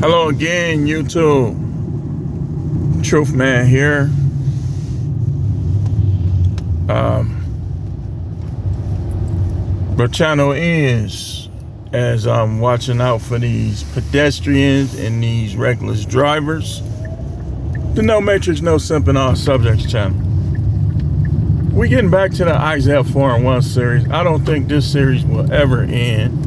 Hello again, YouTube. Truth Man here. The channel is, as I'm watching out for these pedestrians and these reckless drivers, the No Matrix, No Simping All Subjects channel. We're getting back to the Isaiah 4 and 1 series. I don't think this series will ever end.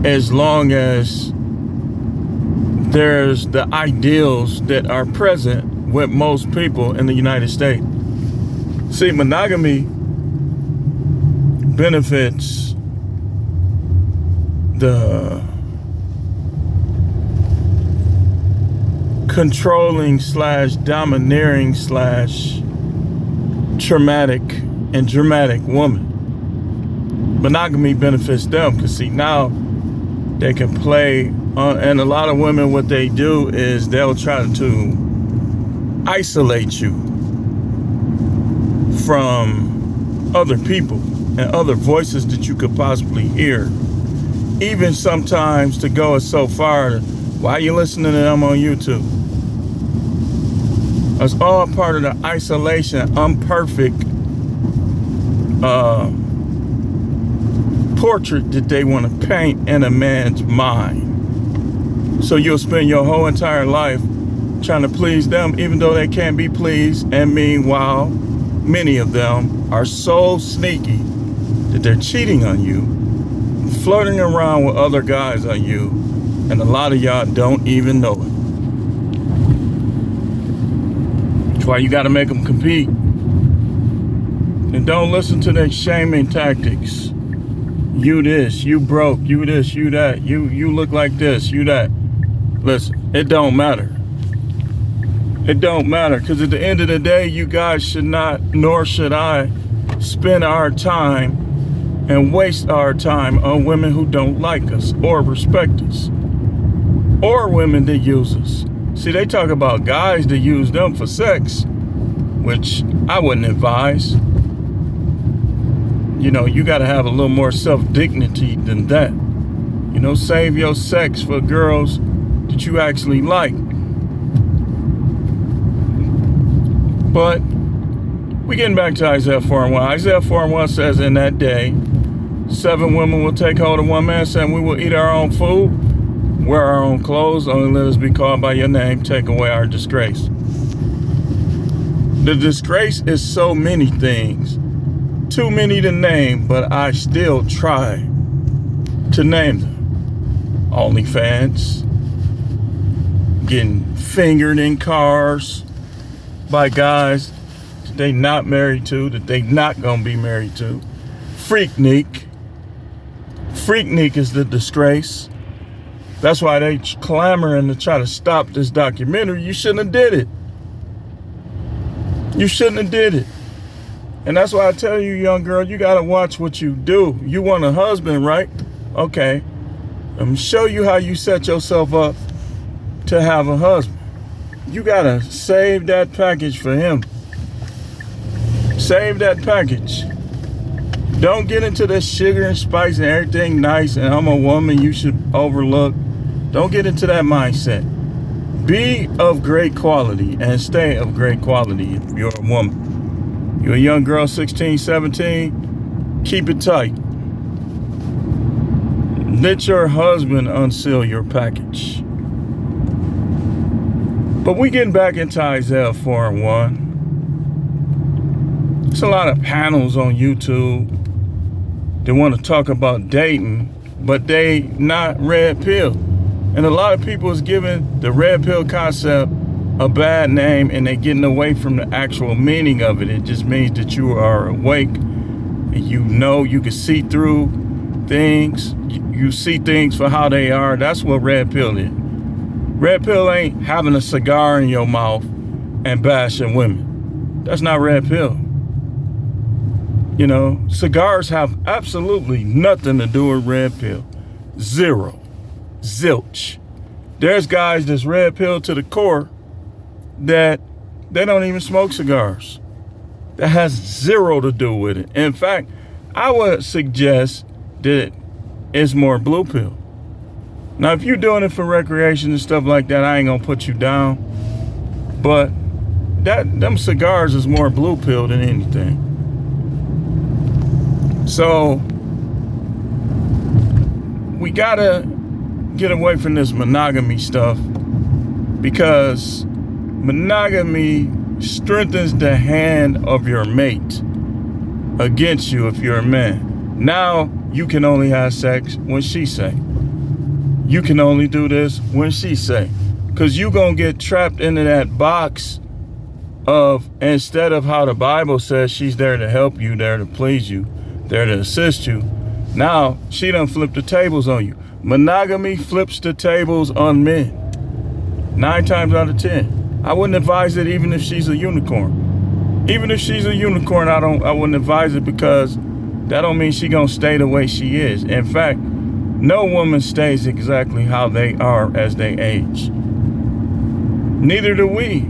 As long as there's the ideals that are present with most people in the United States. See, monogamy benefits the controlling / domineering / traumatic and dramatic woman. Monogamy benefits them because, see, now they can play, and a lot of women, what they do is they'll try to isolate you from other people and other voices that you could possibly hear. Even sometimes to go so far, why are you listening to them on YouTube? It's all part of the isolation, imperfect portrait that they want to paint in a man's mind. So you'll spend your whole entire life trying to please them, even though they can't be pleased. And meanwhile, many of them are so sneaky that they're cheating on you, flirting around with other guys on you, and a lot of y'all don't even know it. That's why you got to make them compete. And don't listen to their shaming tactics. You this, you broke, you this, you that, you look like this, you that. Listen, it don't matter. It don't matter, because at the end of the day, you guys should not, nor should I, spend our time and waste our time on women who don't like us or respect us, or women that use us. See, they talk about guys that use them for sex, which I wouldn't advise. You know, you got to have a little more self-dignity than that. You know, save your sex for girls that you actually like. But we're getting back to Isaiah 4 and 1. Isaiah 4 and 1 says, in that day, 7 women will take hold of one man, saying, we will eat our own food, wear our own clothes, only let us be called by your name, take away our disgrace. The disgrace is so many things. Too many to name, but I still try to name them. OnlyFans, getting fingered in cars by guys that they not married to, that they not gonna be married to. Freaknik is the disgrace. That's why they clamoring to try to stop this documentary. You shouldn't have did it. You shouldn't have did it. And that's why I tell you, young girl, you got to watch what you do. You want a husband, right? Okay. Let me show you how you set yourself up to have a husband. You got to save that package for him. Save that package. Don't get into this sugar and spice and everything nice and I'm a woman you should overlook. Don't get into that mindset. Be of great quality and stay of great quality if you're a woman. You're a young girl, 16, 17, keep it tight. Let your husband unseal your package. But we getting back into Isaiah 4 and 1. There's a lot of panels on YouTube that want to talk about dating, but they not red pill. And a lot of people is giving the red pill concept a bad name, and they're getting away from the actual meaning of it. It just means that you are awake and you know you can see through things. You see things for how they are. That's what red pill is. Red pill ain't having a cigar in your mouth and bashing women. That's not red pill. You know, cigars have absolutely nothing to do with red pill. Zero. Zilch. There's guys that's red pill to the core that they don't even smoke cigars. That has zero to do with it. In fact, I would suggest that it's more blue pill. Now, if you're doing it for recreation and stuff like that, I ain't gonna put you down. But them cigars is more blue pill than anything. So we gotta get away from this monogamy stuff, because monogamy strengthens the hand of your mate against you if you're a man. Now you can only have sex when she say. You can only do this when she say. Because you gonna get trapped into that box of, instead of how the Bible says she's there to help you, there to please you, there to assist you, now she done flipped the tables on you. Monogamy flips the tables on men 9 times out of 10. I wouldn't advise it even if she's a unicorn. Even if she's a unicorn, I wouldn't advise it, because that don't mean she gonna stay the way she is. In fact, no woman stays exactly how they are as they age. Neither do we.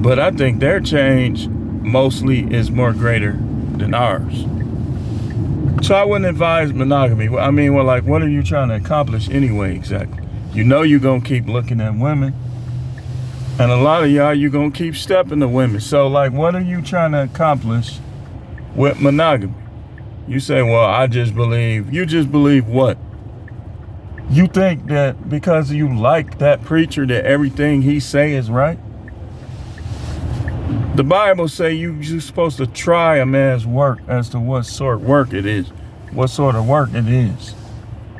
But I think their change mostly is more greater than ours. So I wouldn't advise monogamy. I mean, well, like, what are you trying to accomplish anyway, exactly? You know you're going to keep looking at women. And a lot of y'all, you're going to keep stepping to women. So, like, what are you trying to accomplish with monogamy? You say, well, I just believe. You just believe what? You think that because you like that preacher that everything he say is right? The Bible say you're supposed to try a man's work as to what sort of work it is. What sort of work it is.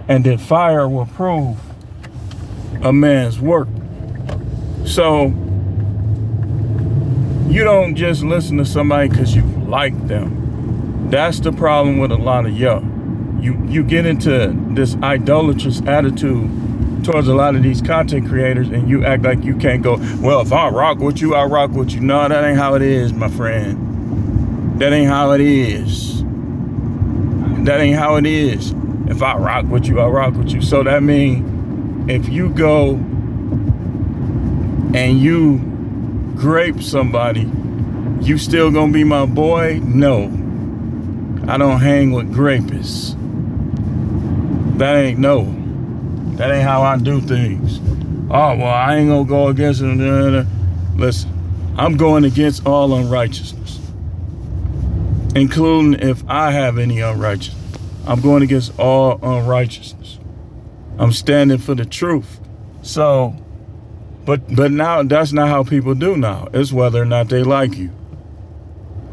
And that fire will prove a man's work. So, you don't just listen to somebody because you like them. That's the problem with a lot of y'all. You get into this idolatrous attitude towards a lot of these content creators, and you act like you can't go, well, if I rock with you, I rock with you. No, that ain't how it is, my friend. That ain't how it is. That ain't how it is. If I rock with you, I rock with you. So that means if you go and you grape somebody, you still gonna be my boy? No. I don't hang with grapists. That ain't how I do things. Oh, well, I ain't gonna go against it. Listen, I'm going against all unrighteousness, including if I have any unrighteousness. I'm going against all unrighteousness. I'm standing for the truth. So, but now that's not how people do now. It's whether or not they like you.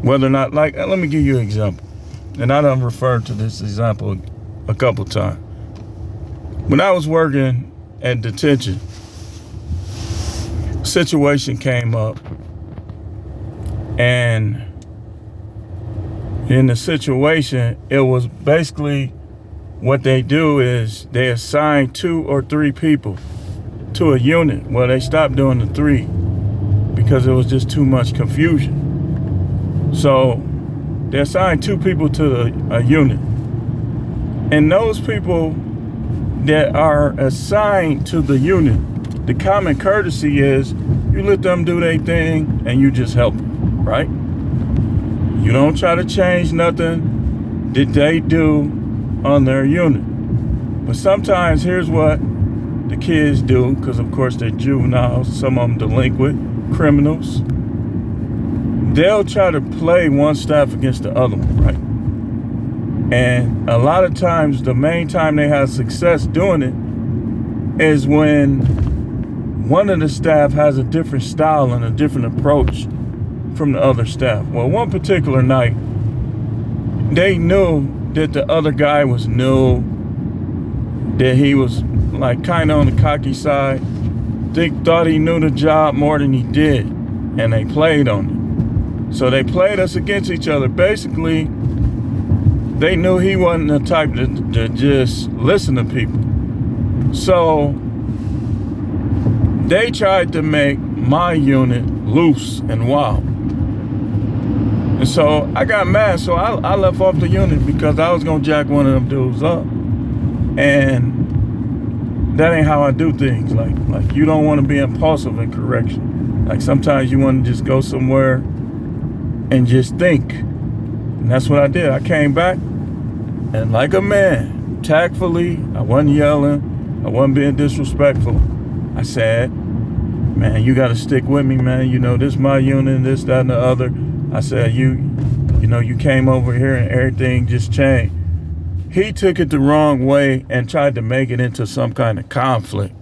Whether or not, like, let me give you an example. And I done referred to this example a couple times. When I was working at detention, a situation came up, and in the situation, it was basically what they do is they assign 2 or 3 people to a unit. Well, they stopped doing the 3 because it was just too much confusion. So they assigned 2 people to a unit. And those people that are assigned to the unit, the common courtesy is you let them do their thing and you just help them, right? You don't try to change nothing that they do on their unit. But sometimes here's what the kids do, because of course they're juveniles, some of them delinquent, criminals. They'll try to play one staff against the other one, right? And a lot of times, the main time they have success doing it is when one of the staff has a different style and a different approach from the other staff. Well, one particular night, they knew that the other guy was new, that he was like kind of on the cocky side. They thought he knew the job more than he did, and they played on it. So they played us against each other. Basically, they knew he wasn't the type to just listen to people. So they tried to make my unit loose and wild. And so I got mad, so I left off the unit because I was gonna jack one of them dudes up. And that ain't how I do things. Like you don't want to be impulsive in correction. Like sometimes you want to just go somewhere and just think. And that's what I did. I came back And like a man, tactfully, I wasn't yelling, I wasn't being disrespectful. I said, man, you got to stick with me, man. You know, this is my unit, this, that, and the other. I said, you know, you came over here and everything just changed. He took it the wrong way and tried to make it into some kind of conflict,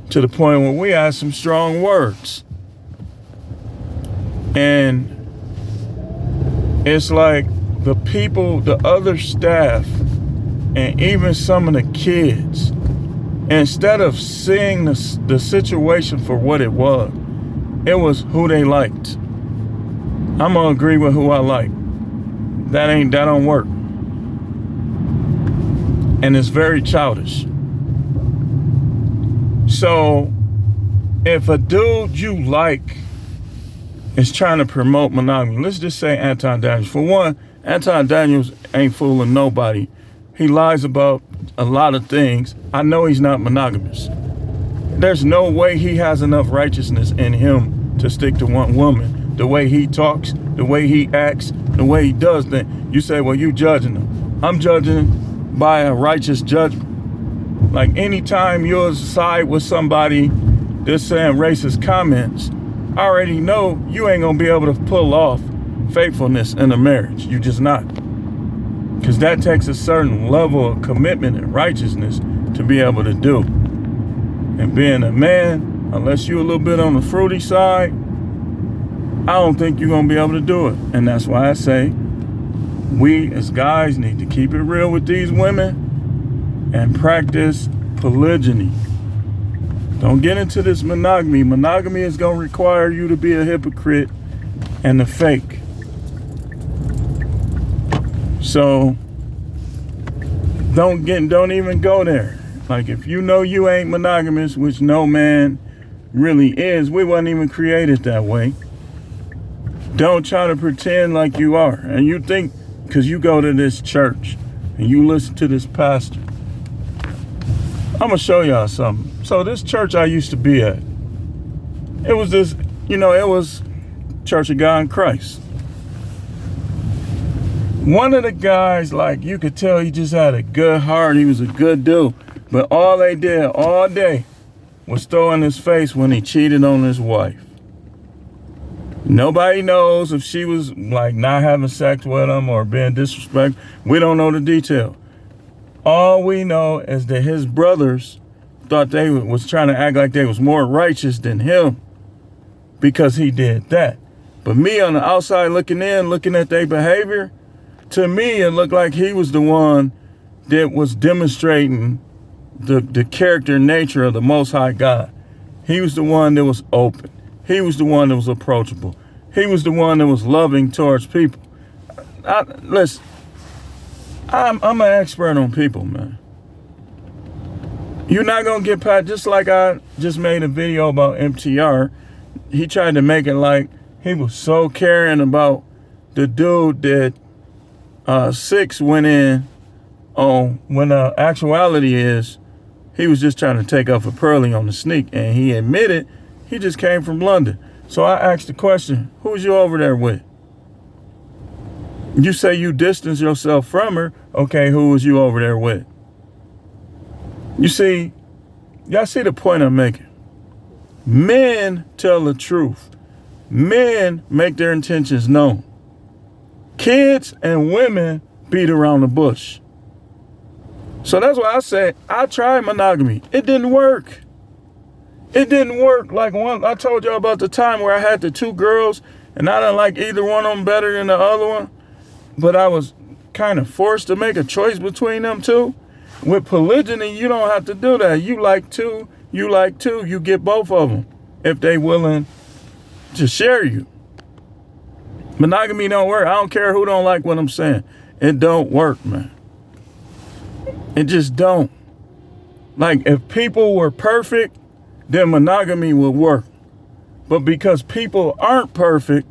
to the point where we had some strong words. And it's like the people, the other staff, and even some of the kids, instead of seeing the situation for what it was who they liked. I'm gonna agree with who I like. That don't work. And it's very childish. So if a dude you like is trying to promote monogamy, let's just say Anton Daniels. For one, Anton Daniels ain't fooling nobody. He lies about a lot of things. I know he's not monogamous. There's no way he has enough righteousness in him to stick to one woman. The way he talks, the way he acts, the way he does things. You say, well, you judging him. I'm judging by a righteous judgment. Like anytime you'll side with somebody that's saying racist comments, I already know you ain't gonna be able to pull off faithfulness in a marriage. You just not. Because that takes a certain level of commitment and righteousness to be able to do. And being a man, unless you're a little bit on the fruity side, I don't think you're gonna be able to do it. And that's why I say we as guys need to keep it real with these women and practice polygyny. Don't get into this monogamy. Monogamy is gonna require you to be a hypocrite and a fake. So don't even go there. Like if you know you ain't monogamous, which no man really is, we wasn't even created that way. Don't try to pretend like you are. And you think because you go to this church and you listen to this pastor. I'm gonna show y'all something. So this church I used to be at, it was this, it was Church of God in Christ. One of the guys, like you could tell he just had a good heart. He was a good dude. But all they did all day was throw in his face when he cheated on his wife. Nobody knows if she was like not having sex with him or being disrespectful. We don't know the detail. All we know is that his brothers thought they was trying to act like they was more righteous than him because he did that. But me on the outside looking in, looking at their behavior, to me it looked like he was the one that was demonstrating the character and nature of the Most High God. He was the one that was open. He was the one that was approachable. He was the one that was loving towards people. Listen, I'm an expert on people, man. You're not going to get past, just like I just made a video about MTR. He tried to make it like he was so caring about the dude that 6 went in on, when the actuality is he was just trying to take off a Pearly on the sneak, and he admitted he just came from London. So I asked the question, who's you over there with? You say you distance yourself from her. Okay, who was you over there with? You see, y'all see the point I'm making? Men tell the truth. Men make their intentions known. Kids and women beat around the bush. So that's why I said I tried monogamy. It didn't work. It didn't work. Like I told y'all about the time where I had the 2 girls and I didn't like either one of them better than the other one, but I was kind of forced to make a choice between them 2. With polygyny, you don't have to do that. You like 2, you get both of them if they willing to share you. Monogamy don't work. I don't care who don't like what I'm saying. It don't work, man. It just don't. Like if people were perfect, then monogamy would work. But because people aren't perfect,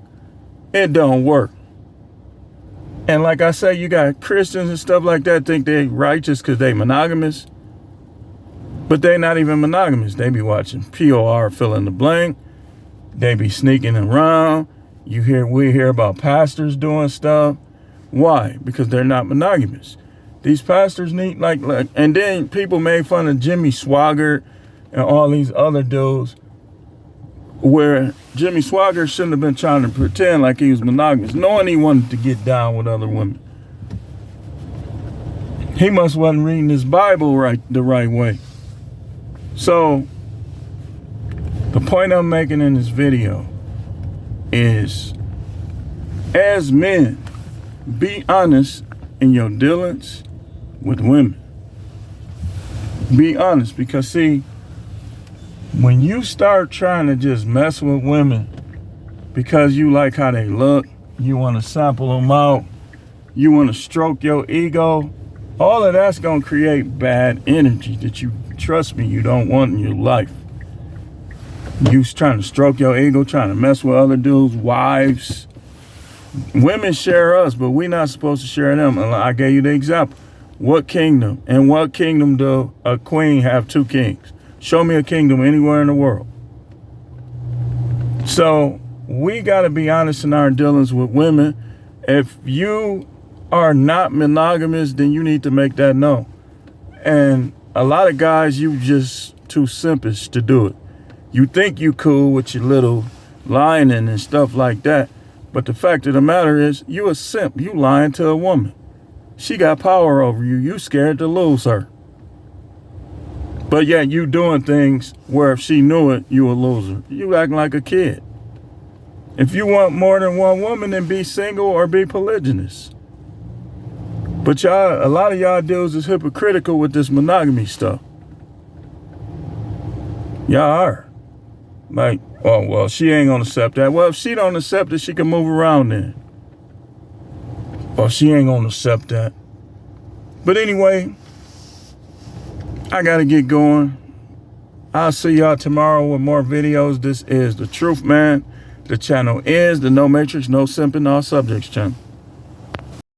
it don't work. And like I say, you got Christians and stuff like that think they righteous because they monogamous. But they not even monogamous. They be watching POR fill in the blank. They be sneaking around. We hear about pastors doing stuff. Why? Because they're not monogamous. These pastors need like, and then people made fun of Jimmy Swaggart and all these other dudes, where Jimmy Swaggart shouldn't have been trying to pretend like he was monogamous, knowing he wanted to get down with other women. He must wasn't reading his Bible the right way. So the point I'm making in this video is, as men, be honest in your dealings with women. Be honest, because see, when you start trying to just mess with women because you like how they look, you want to sample them out, you want to stroke your ego, all of that's going to create bad energy that you, trust me, you don't want in your life. You trying to stroke your ego, trying to mess with other dudes' wives. Women share us, but we're not supposed to share them. And I gave you the example. What kingdom do a queen have two kings? Show me a kingdom anywhere in the world. So we got to be honest in our dealings with women. If you are not monogamous, then you need to make that known. And a lot of guys, you just too simpish to do it. You think you cool with your little lying and stuff like that. But the fact of the matter is, you a simp. You lying to a woman. She got power over you. You scared to lose her. But yet you doing things where if she knew it, you a loser. You acting like a kid. If you want more than one woman, then be single or be polygynous. But y'all, a lot of y'all dudes is hypocritical with this monogamy stuff. Y'all are. Like, oh, well, she ain't gonna accept that. Well, if she don't accept it, she can move around then. Well, she ain't gonna accept that. But anyway, I gotta get going. I'll see y'all tomorrow with more videos. This is The Truth Man. The channel is the No Matrix, No Simping, All Subjects channel.